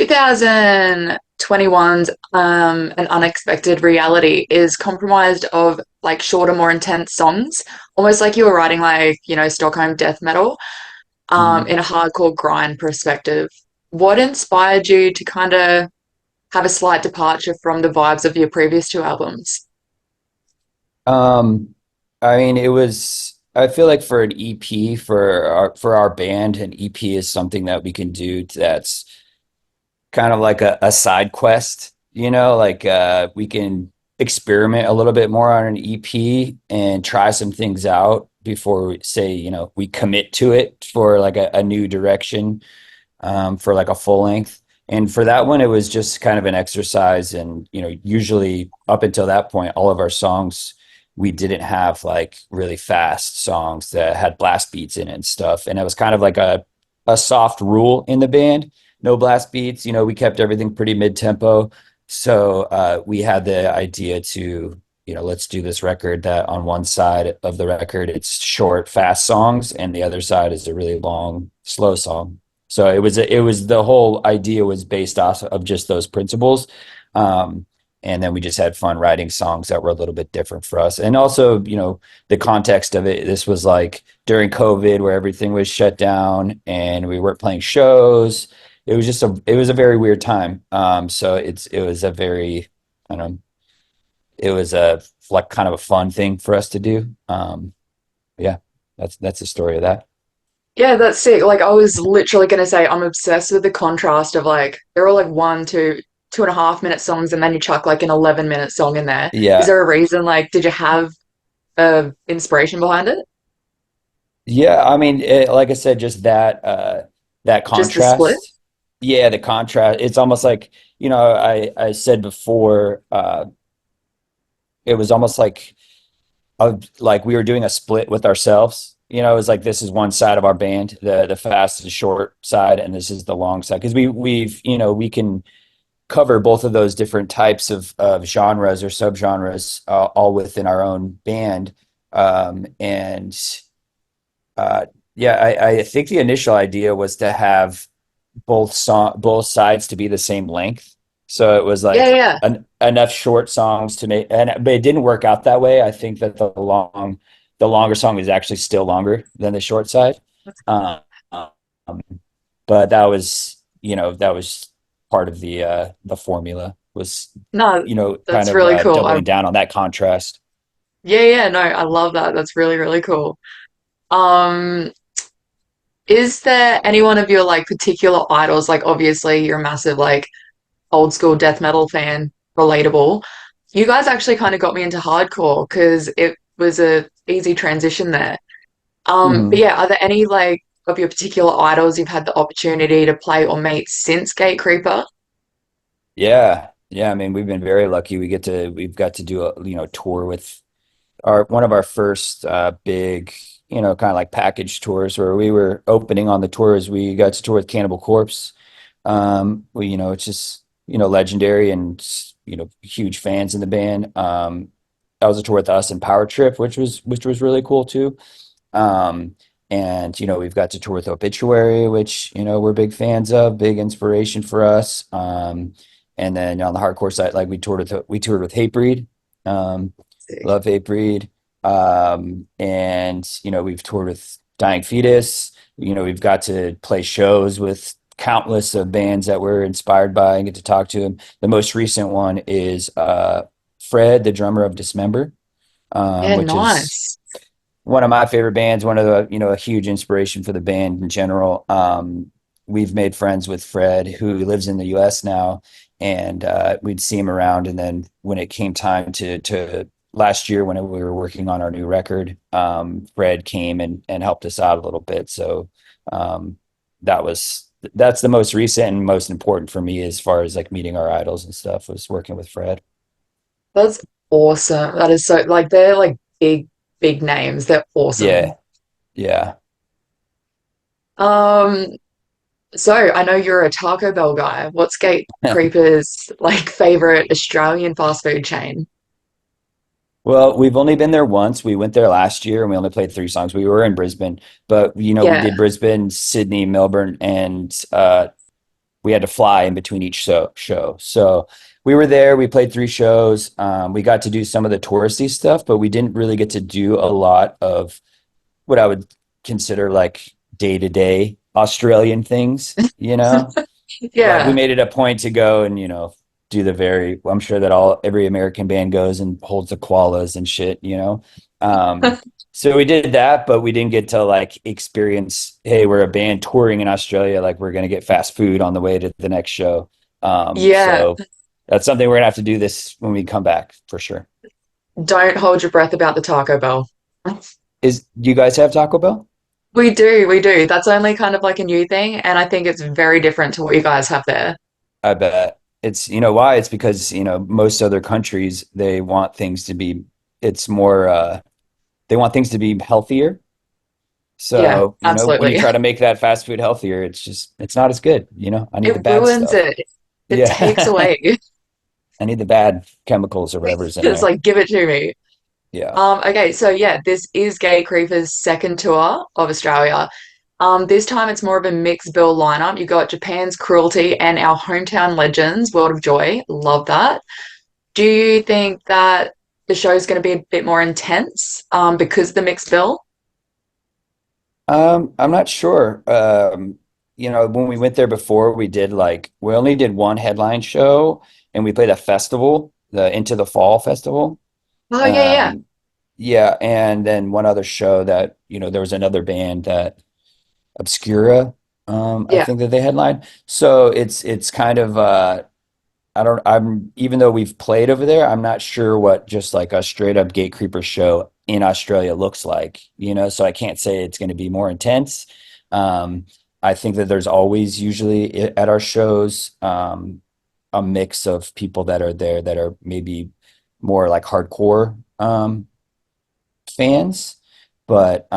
2021's An Unexpected Reality is comprised of like shorter, more intense songs, almost like you were writing like, Stockholm death metal, Mhm. in a hardcore grind perspective. What inspired you to kind of have a slight departure from the vibes of your previous two albums? Um, I mean, I feel like for an EP for our band, an EP is something that we can do that's kind of like a side quest, like we can experiment a little bit more on an EP and try some things out before we say, we commit to it for like a new direction, for like a full length. And for that one, it was just kind of an exercise. And, usually up until that point, all of our songs, we didn't have like really fast songs that had blast beats in it and stuff. And it was kind of like a soft rule in the band, no blast beats. We kept everything pretty mid tempo. So we had the idea to, let's do this record that on one side of the record, it's short, fast songs, and the other side is a really long, slow song. So it was the whole idea was based off of just those principles. Um, and then we just had fun writing songs that were a little bit different for us. And also, the context of it, this was like during COVID where everything was shut down and we weren't playing shows. It was a very weird time. So it was a very, I don't know, it was a like kind of a fun thing for us to do. Yeah, that's the story of that. Yeah, that's sick. Like I was literally gonna say I'm obsessed with the contrast of like they're all like 1 to 2.5 minute songs and then you chuck like an 11-minute song in there. Is Yeah. there a reason like did you have inspiration behind it? Yeah, I mean, like I said, just that Just the split? contrast. Yeah, the contrast. It's almost like, I said before, it was almost like we were doing a split with ourselves. It was like this is one side of our band, the fast and short side, and this is the long side. Because we can cover both of those different types of genres or subgenres, all within our own band. And yeah, I think the initial idea was to have both sides to be the same length. So it was Yeah, like yeah. enough short songs to make, but it didn't work out that way. I think that the longer song is actually still longer than the short side. Um, but that was part of the formula was, No, kind that's of really cool. doubling down on that contrast. Yeah, yeah, no, I love that. That's really, really cool. Um, is there any one of your like particular idols? Like obviously you're a massive like old school death metal fan, relatable. You guys actually kind of got me into hardcore because it was a easy transition there. But Mhm. yeah, are there any like of your particular idols you've had the opportunity to play or meet since GATECREEPER? Yeah. Yeah. I mean, we've been very lucky. We've got to do a, tour with one of our first big, kind of like package tours where we were opening on the tours. We got to tour with Cannibal Corpse. It's just, legendary and, huge fans in the band. That was a tour with us and Power Trip, which was really cool too. Um, and we've got to tour with Obituary, which we're big fans of, big inspiration for us. And then on the hardcore side, like we toured with Hatebreed, um, love Hatebreed, and we've toured with Dying Fetus. We've got to play shows with countless of bands that we're inspired by and get to talk to them. The most recent one is Fred, the drummer of Dismember, Yeah, which is nice. one of my favorite bands, one of the, a huge inspiration for the band in general. We've made friends with Fred, who lives in the US now, and we'd see him around. And then when it came time to last year, when we were working on our new record, Fred came and helped us out a little bit. So um, that's the most recent and most important for me as far as like meeting our idols and stuff was working with Fred. That's awesome. That is so like they're like big, big names. They're awesome. Yeah, yeah. Um, so I know you're a Taco Bell guy. What's Gate Creeper's like favorite Australian fast food chain? Well, we've only been there once. We went there last year and we only played three songs. We were in Brisbane, but we Yeah. did Brisbane, Sydney, Melbourne, and we had to fly in between each show. So we were there. We played 3 shows. We got to do some of the touristy stuff, but we didn't really get to do a lot of what I would consider like day to day Australian things. Like we Yeah. made it a point to go and do the very. I'm sure that all every American band goes and holds the koalas and shit. Um, so we did that, but we didn't get to like experience. Hey, we're a band touring in Australia. Like we're gonna get fast food on the way to the next show. Yeah. So that's something we're gonna have to do this when we come back for sure. Don't hold your breath about the Taco Bell. Is Do you guys have Taco Bell? We do, we do. That's only kind of like a new thing, and I think it's very different to what you guys have there. I bet it's why it's because most other countries they want things to be it's more they want things to be healthier. Yeah, So, when you absolutely. try to make that fast food healthier, it's not as good. I need the It bad ruins stuff. it. It takes Yeah. away. I need the bad chemicals or whatever's in It's there. like, give it to me. Yeah. Okay, so yeah, this is GATECREEPER's second tour of Australia. This time it's more of a mixed bill lineup. You got Japan's Cruelty and our hometown legends, World of Joy. Love that. Do you think that the show is going to be a bit more intense because of the mixed bill? I'm not sure. When we went there before, we only did one headline show and we played a festival, the Into the Fall festival. Oh yeah, yeah, Um, yeah, and then one other show that, there was another band that Obscura, I yeah, think that they headlined. So it's kind of I don't I'm even though we've played over there, I'm not sure what just like a straight up Gate Creeper show in Australia looks like. So I can't say it's going to be more intense. Um, I think that there's always usually at our shows a mix of people that are there that are maybe more like hardcore fans. But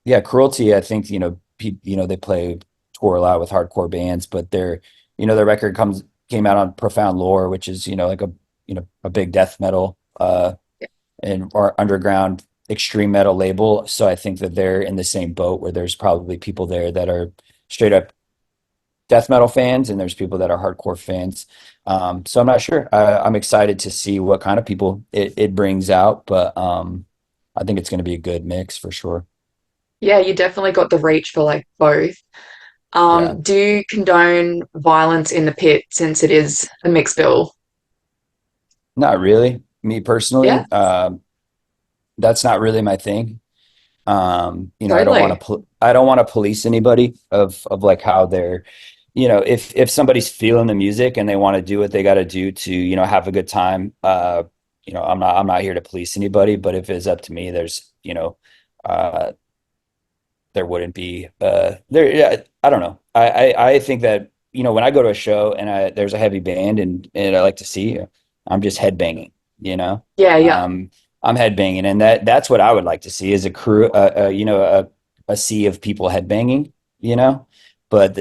yeah, Cruelty, I think, they play tour a lot with hardcore bands, but their record came out on Profound Lore, which is, like a big death metal and or underground extreme metal label. So I think that they're in the same boat where there's probably people there that are straight up death metal fans and there's people that are hardcore fans. So I'm not sure. I'm excited to see what kind of people it brings out, but I think it's going to be a good mix for sure. yeah. You definitely got the reach for like both. Yeah, Do you condone violence in the pit since it is a mixed bill? not really. Me Yeah, personally, that's not really my thing. I don't want totally. to I don't want to police anybody of like how they're, if somebody's feeling the music and they want to do what they got to do to, have a good time. I'm not here to police anybody, but if it's up to me, uh, there wouldn't be there. Yeah, I don't know. I think that when I go to a show and there's a heavy band and I like to see, I'm just headbanging. You know, Yeah, yeah, um, I'm headbanging, and that's what I would like to see is a crew, a sea of people headbanging. You know, but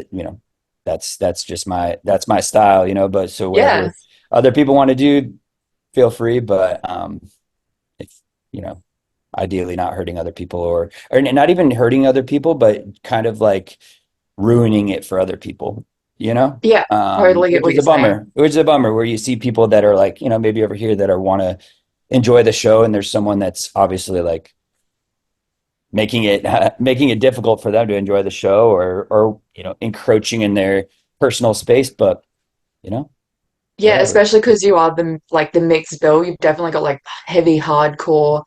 that's just my style. But so yeah, whatever other people want to do, feel free. But if you know ideally not hurting other people or not even hurting other people, but kind of like ruining it for other people, you know? yeah. Totally get Which what is you're a saying. bummer, where you see people that are like, maybe over here that are want to enjoy the show. And there's someone that's obviously like making it difficult for them to enjoy the show or, encroaching in their personal space, but Yeah, whatever. especially because you are the mixed bill. You've definitely got like heavy hardcore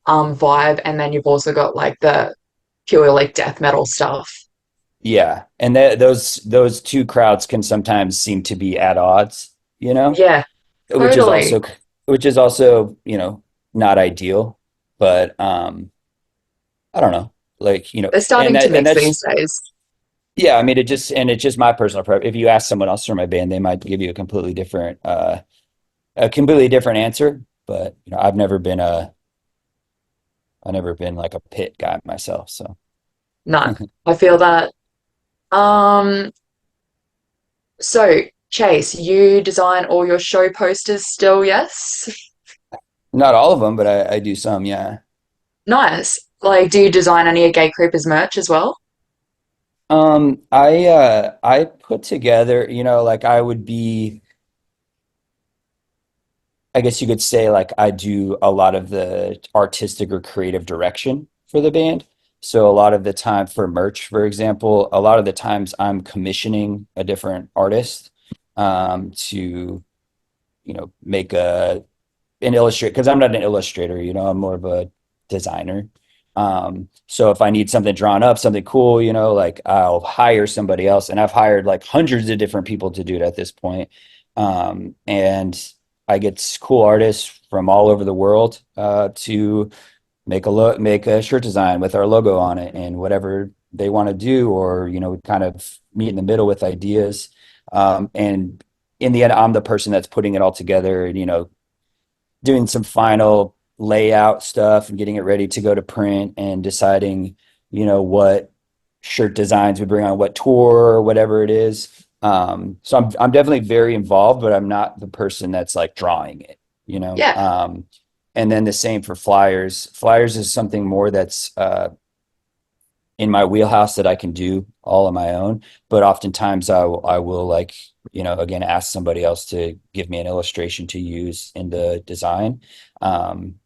vibe, and then you've also got like the pure like death metal stuff. Yeah. And those two crowds can sometimes seem to be at odds, you know? Yeah, which is totally. also which is also not ideal, but I don't know, like They're and starting to that and mix that's these days. yeah, I mean it's just my personal preference. If you ask someone else from my band, they might give you a completely different answer, but I've never been like a pit guy myself, so No, I feel that. Um, so Chase, you design all your show posters still, yes? not all of them, but I do some, yeah. Nice. Like, do you design any of Gatecreeper's merch as well? I put together, like I would be, I guess you could say like I do a lot of the artistic or creative direction for the band. So a lot of the time for merch, for example, a lot of the times I'm commissioning a different artist to, make an illustrator because I'm not an illustrator, I'm more of a designer. So if I need something drawn up, something cool, like I'll hire somebody else, and I've hired like hundreds of different people to do it at this point. And I get cool artists from all over the world to make a shirt design with our logo on it and whatever they want to do, or we kind of meet in the middle with ideas. And in the end, I'm the person that's putting it all together and doing some final layout stuff and getting it ready to go to print and deciding, what shirt designs we bring on what tour or whatever it is. So I'm definitely very involved, but I'm not the person that's like drawing it, you know. Yeah, And then the same for flyers. Flyers is something more that's in my wheelhouse that I can do all on my own. But oftentimes I will like, again, ask somebody else to give me an illustration to use in the design. Um,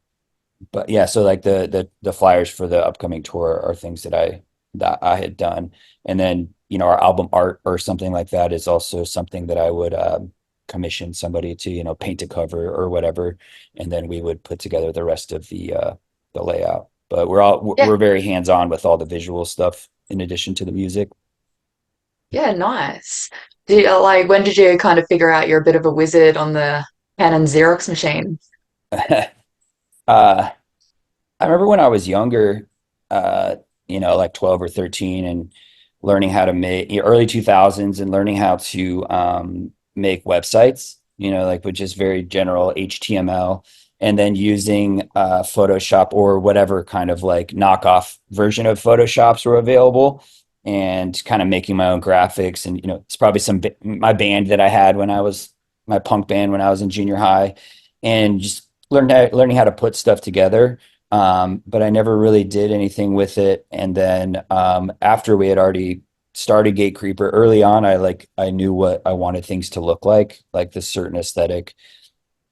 but yeah, so like the flyers for the upcoming tour are things that I had done. And then, our album art or something like that is also something that I would commission somebody to, paint a cover or whatever, and then we would put together the rest of the layout. But yeah, we're very hands-on with all the visual stuff in addition to the music. yeah, nice. Do you, like, when did you kind of figure out you're a bit of a wizard on the Canon Xerox machine? uh I remember when I was younger, uh, like 12 or 13, and learning how to make early 2000s and learning how to make websites, like with just very general HTML, and then using Photoshop or whatever kind of like knockoff version of Photoshops were available, and kind of making my own graphics. And, it's probably my band that I had when I was my punk band when I was in junior high, and just learning how to put stuff together, but I never really did anything with it. And then after we had already started GateCreeper early on, I knew what I wanted things to look like this certain aesthetic,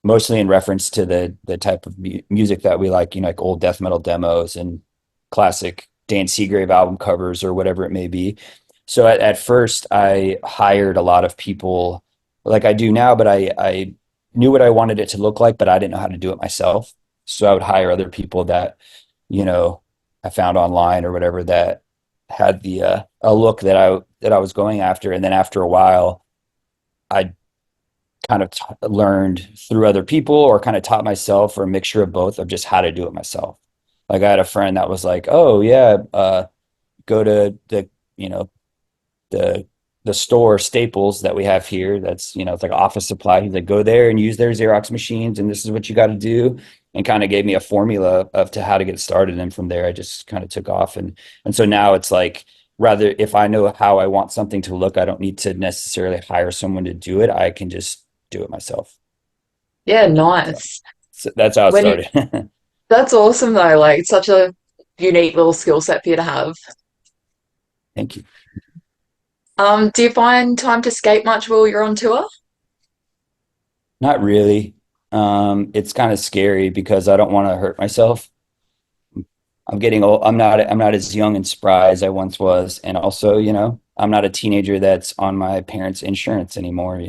mostly in reference to the type of music that we like, like old death metal demos and classic Dan Seagrave album covers or whatever it may be. So at first, I hired a lot of people like I do now, but I knew what I wanted it to look like, but I didn't know how to do it myself. So I would hire other people that, you know, I found online or whatever that had the a look that I was going after. And then after a while, I kind of learned through other people or kind of taught myself, or a mixture of both, of just how to do it myself. Like I had a friend that was like, "Oh yeah, go to you know the the store Staples that we have here. That's it's like office supply." He's like, "Go there and use their Xerox machines, and this is what you got to do." And kind of gave me a formula of to how to get started. And from there, I just kind of took off. And so now it's like, rather, if I know how I want something to look, I don't need to necessarily hire someone to do it. I can just do it myself. Yeah, So, nice. so that's how it When you, started. that's awesome though. Like, it's such a unique little skill set for you to have. Thank you. Do you find time to skate much while you're on tour? Not really. It's kind of scary because I don't want to hurt myself. I'm getting old. I'm not as young and spry as I once was. And also, I'm not a teenager that's on my parents' insurance anymore.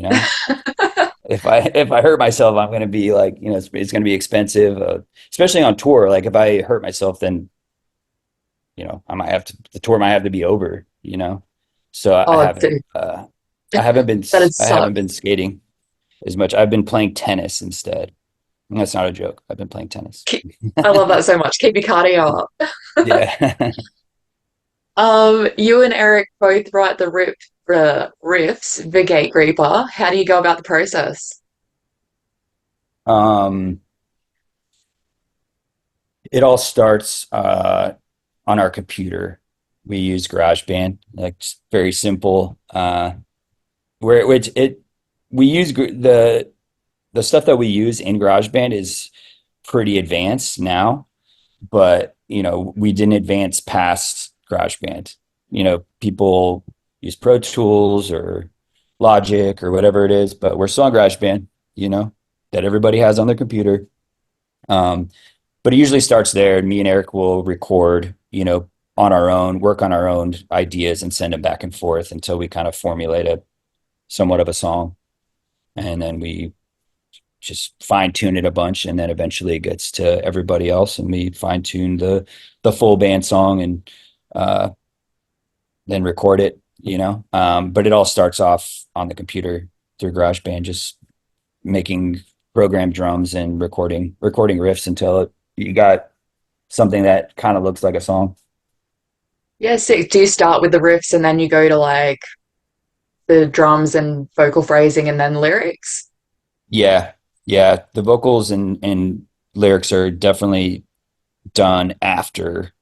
If I hurt myself, I'm going to be like, it's going to be expensive, especially on tour. Like if I hurt myself, then, the tour might have to be over. So I Oh, haven't, dude, I haven't been, that'd I suck. haven't been skating as much. I've been playing tennis instead. And that's not a joke. I've been playing tennis. Keep, I love that so much. Keep your cardio up. Yeah. You and Eric both write the riffs for GateCreeper. How do you go about the process? Um, it all starts on our computer. We use GarageBand, like just very simple. Where which it we use the stuff that we use in GarageBand is pretty advanced now, but we didn't advance past GarageBand. people use Pro Tools or Logic or whatever it is, but we're still on GarageBand, that everybody has on their computer. Um, but it usually starts there. Me and Eric will record, on our own, work on our own ideas and send them back and forth until we kind of formulate a somewhat of a song. And then we just fine tune it a bunch, and then eventually it gets to everybody else, and we fine tune the full band song and uh, then record it. But it all starts off on the computer through GarageBand, just making programmed drums and recording riffs until you got something that kind of looks like a song. Yeah, sick. Do you start with the riffs and then you go to like the drums and vocal phrasing and then lyrics? Yeah, yeah. The vocals and lyrics are definitely done after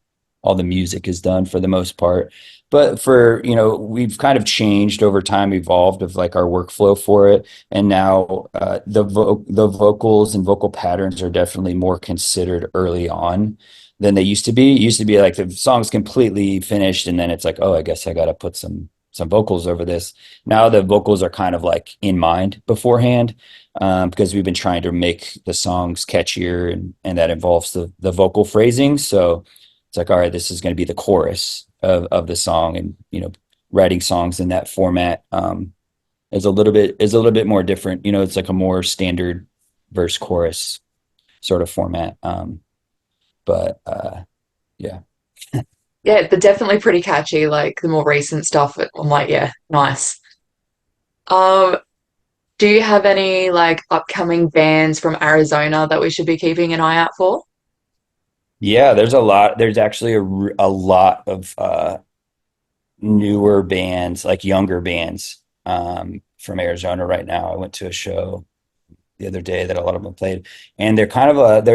all the music is done for the most part. But we've kind of changed over time, evolved of like our workflow for it. And now the vocals and vocal patterns are definitely more considered early on than they used to be. It used to be like the song's completely finished, and then it's like, oh, I guess I got to put some vocals over this. Now the vocals are kind of like in mind beforehand, because we've been trying to make the songs catchier, and that involves the vocal phrasing. So it's like, all right, this is going to be the chorus of the song, and writing songs in that format is a little bit more different. It's like a more standard verse chorus sort of format. But yeah. Yeah, they're definitely pretty catchy. Like the more recent stuff, I'm like, yeah, nice. Um, do you have any like upcoming bands from Arizona that we should be keeping an eye out for? Yeah, there's a lot. There's actually a lot of newer bands, like younger bands, from Arizona right now. I went to a show the other day that a lot of them played, and they're kind of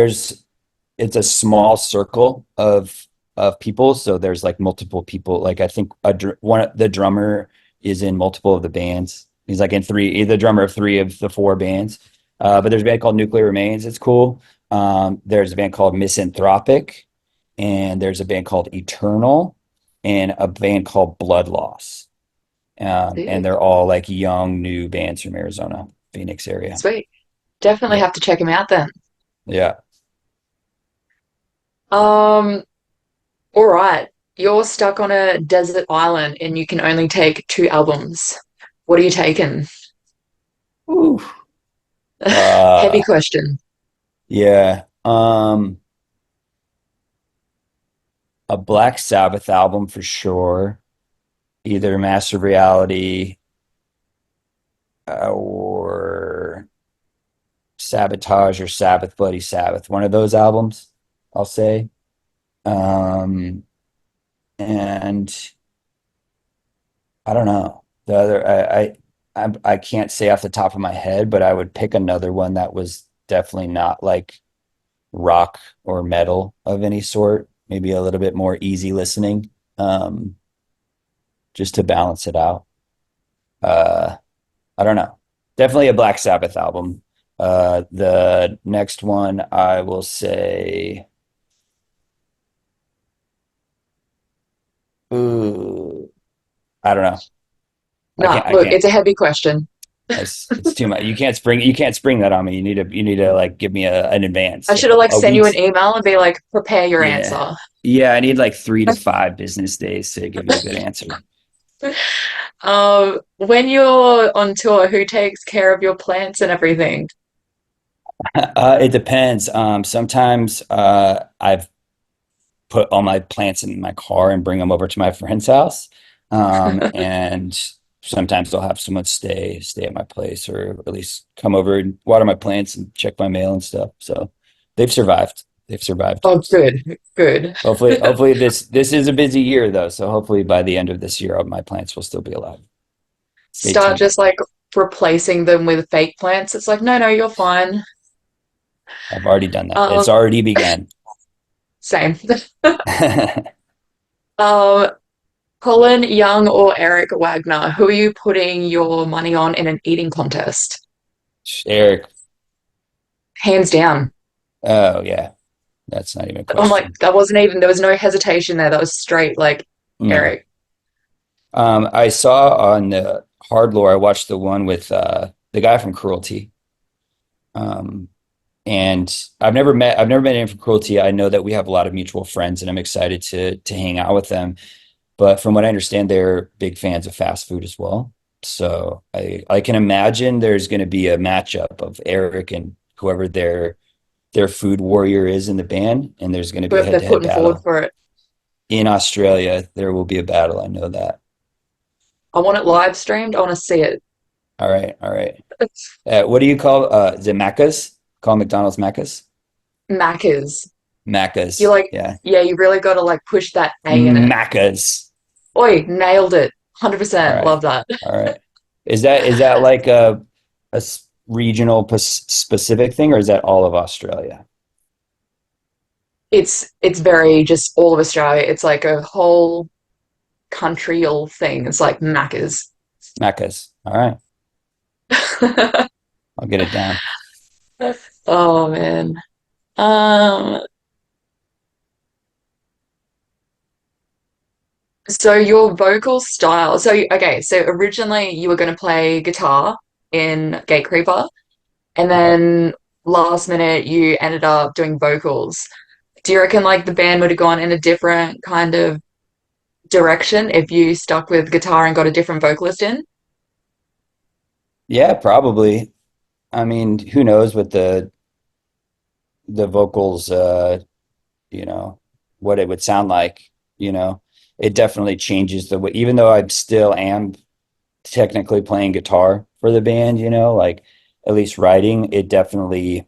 it's a small circle of people. So there's like multiple people. Like I think the drummer is in multiple of the bands. He's like in three, he's the drummer of three of the four bands. But there's a band called Nuclear Remains. It's cool. There's a band called Misanthropic, and there's a band called Eternal, and a band called Blood Loss. And Sick. they're all like young, new bands from Arizona, Phoenix area. Sweet. Definitely Yeah. have to check him out then. Yeah. Um, all right. You're stuck on a desert island and you can only take two albums. What are you taking? Ooh. Heavy Uh, question. yeah. A Black Sabbath album for sure. Either Master of Reality or Sabotage or Sabbath Bloody Sabbath. One of those albums, I'll say. Um, and I don't know. The other, I can't say off the top of my head, but I would pick another one that was definitely not like rock or metal of any sort. Maybe a little bit more easy listening, just to balance it out. Uh, I don't know. Definitely a Black Sabbath album. The next one I will say, ooh, I don't know. I No, can't. I look, can't. it's a heavy question. It's too much. You can't spring that on me. You need to like give me an I advance, like should have like a sent you an week's. email and be like, prepare your Yeah, answer. yeah. I need like 3 to 5 business days to give you a good answer. When you're on tour, who takes care of your plants and everything? It depends. Sometimes I've put all my plants in my car and bring them over to my friend's house. And sometimes I'll have someone stay at my place, or at least come over and water my plants and check my mail and stuff. So they've survived. They've survived. Oh, good, good. Hopefully this is a busy year though. So hopefully by the end of this year, all my plants will still be alive. Stay Start tuned. just like replacing them with fake plants. It's like, no, no, you're fine. I've already done that. Um, It's already began. same. Um, Colin Young or Eric Wagner, who are you putting your money on in an eating contest? Eric. Hands down. Oh yeah. That's not even a I'm like, question. that wasn't even, there was no hesitation there. That was straight like No. Eric. I saw on the hard lore, I watched the one with the guy from Cruelty. Um, and I've never met anyone from Cruelty. I know that we have a lot of mutual friends and I'm excited to hang out with them. But from what I understand, they're big fans of fast food as well. So I can imagine there's going to be a matchup of Eric and whoever their food warrior is in the band, and there's going to be a Whoever they're head-to-head putting forward battle. for it. In Australia, there will be a battle. I know that. I want it live streamed. I want to see it. All right, all right. What do you call is it Macca's? Call McDonald's Macca's? Macca's. You Macca's. like, Yeah. yeah, you really got to like push that A in it. Macca's. Oi, nailed it. All 100%. right. Love that. All right. Is that like a regional specific thing, or is that all of Australia? It's very just all of Australia. It's like a whole country-all thing. It's like Macca's. Macca's. All right. I'll get it down. Oh man. Um, so your vocal style. So okay, so originally you were going to play guitar in GATECREEPER, and Yep. then last minute you ended up doing vocals. Do you reckon like the band would have gone in a different kind of direction if you stuck with guitar and got a different vocalist in? Yeah, probably. I mean, who knows what the vocals you know, what it would sound like, you know. It definitely changes the way, even though I still am technically playing guitar for the band, you know, like at least writing, it definitely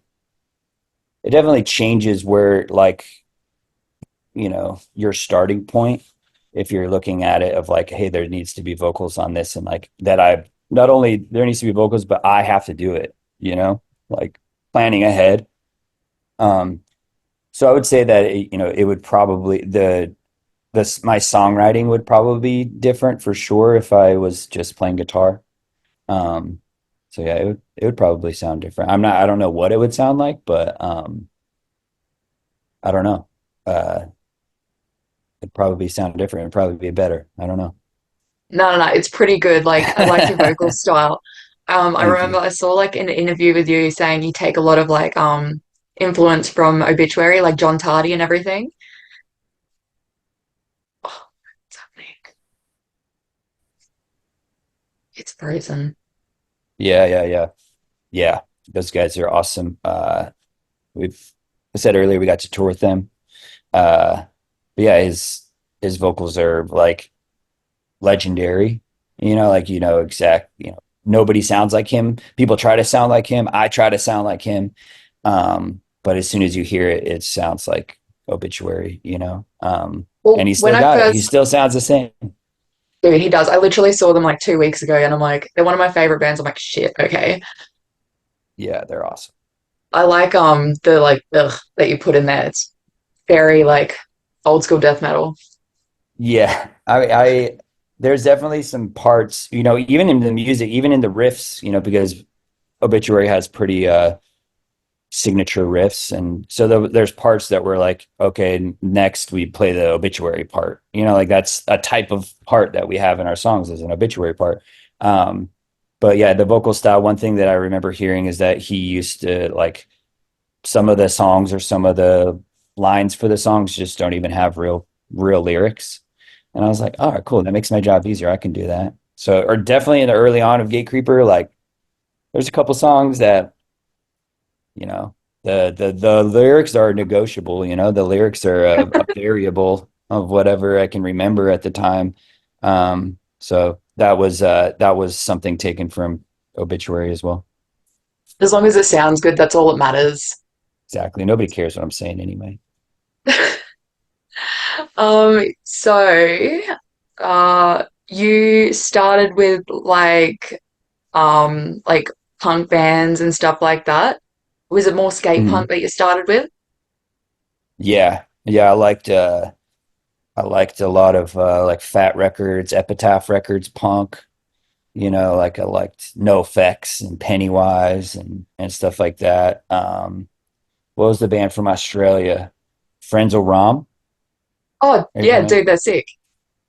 changes where like, you know, your starting point if you're looking at it of like, hey, there needs to be vocals on this and like that I not only there needs to be vocals, but I have to do it, you know, like planning ahead. Um, so I would say that you know, it would probably this my songwriting would probably be different for sure if I was just playing guitar. Um, so yeah, it would probably sound different. I don't know what it would sound like, but I don't know. It'd probably sound different. It'd probably be better. I don't know. No, no, no. It's pretty good. Like I like your vocal style. I Thank remember you. I saw like an interview with you saying you take a lot of like influence from Obituary, like John Tardy and everything. Oh, what's happening? It's frozen. Yeah, yeah, yeah. Yeah. Those guys are awesome. We've I said earlier we got to tour with them. But yeah, his vocals are like legendary. You know, like you know exact. You know, nobody sounds like him. People try to sound like him. I try to sound like him. But as soon as you hear it, it sounds like Obituary. You know, and Well, he when still I got it. He first, still sounds the same. dude, he does. I literally saw them like 2 weeks ago, and I'm like, they're one of my favorite bands. I'm like, shit, okay. Yeah, they're awesome. I like the like ugh that you put in there. It's very like old school death metal. Yeah, I there's definitely some parts. You know, even in the music, even in the riffs. You know, because Obituary has pretty signature riffs, and so there's parts that were like, okay, next we play the obituary part. You know, like that's a type of part that we have in our songs is an obituary part. Um, but yeah, the vocal style. One thing that I remember hearing is that he used to like some of the songs or some of the lines for the songs just don't even have real lyrics. And I was like, all right, cool. That makes my job easier. I can do that. So, or definitely in the early on of Gatecreeper, like there's a couple songs that you know the lyrics are negotiable. You know, the lyrics are a variable of whatever I can remember at the time. So that was something taken from Obituary as well. As long as it sounds good, that's all that matters. Exactly. Nobody cares what I'm saying anyway. So, you started with like punk bands and stuff like that. Was it more skate Mhm. punk that you started with? Yeah, yeah. I liked a lot of like Fat Records, Epitaph Records, punk. You know, like I liked No Effects and Pennywise and stuff like that. What was the band from Australia? Friends of Rom. Oh, Are you yeah, familiar? dude, they're sick.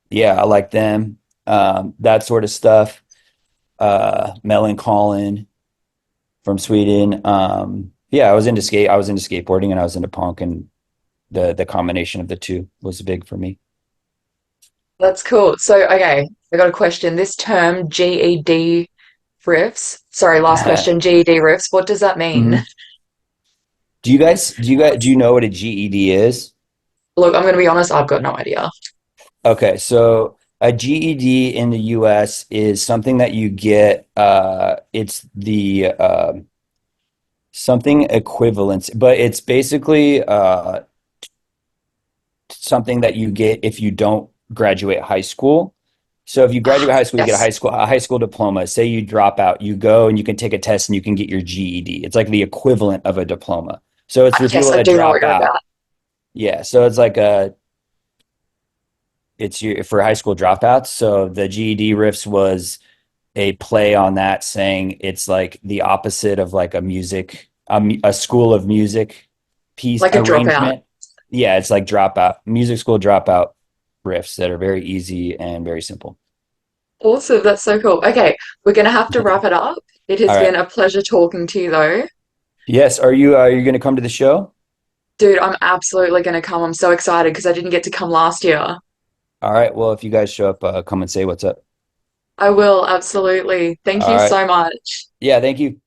Yeah, I like them. that sort of stuff. Madelyn from Sweden. Yeah, I was into skateboarding and I was into punk, and the combination of the two was big for me. That's cool. So, okay, I got a question. This term GED riffs, sorry, last question, GED riffs, what does that mean? Mhm. Do you know what a GED is? Look, I'm going to be honest, I've got no idea. Okay, so a GED in the US is something that you get, it's the something equivalent, but it's basically something that you get if you don't graduate high school. So if you graduate high school, you get Yes. a high school diploma. Say you drop out, you go and you can take a test and you can get your GED. It's like the equivalent of a diploma. So it's for Yes, people I that do know what drop you're out. about. Yeah, so it's your for high school dropouts. So the GED riffs was a play on that, saying it's like the opposite of like a school of music piece Like a dropout. arrangement. Yeah, it's like dropout, music school dropout riffs that are very easy and very simple. Awesome, that's so cool. Okay, we're going to have to wrap it up. It All has been right. a pleasure talking to you, though. Yes, are you going to come to the show? Dude, I'm absolutely going to come. I'm so excited because I didn't get to come last year. All right. Well, if you guys show up, come and say what's up. I will, absolutely. Thank All you right. so much. Yeah, thank you.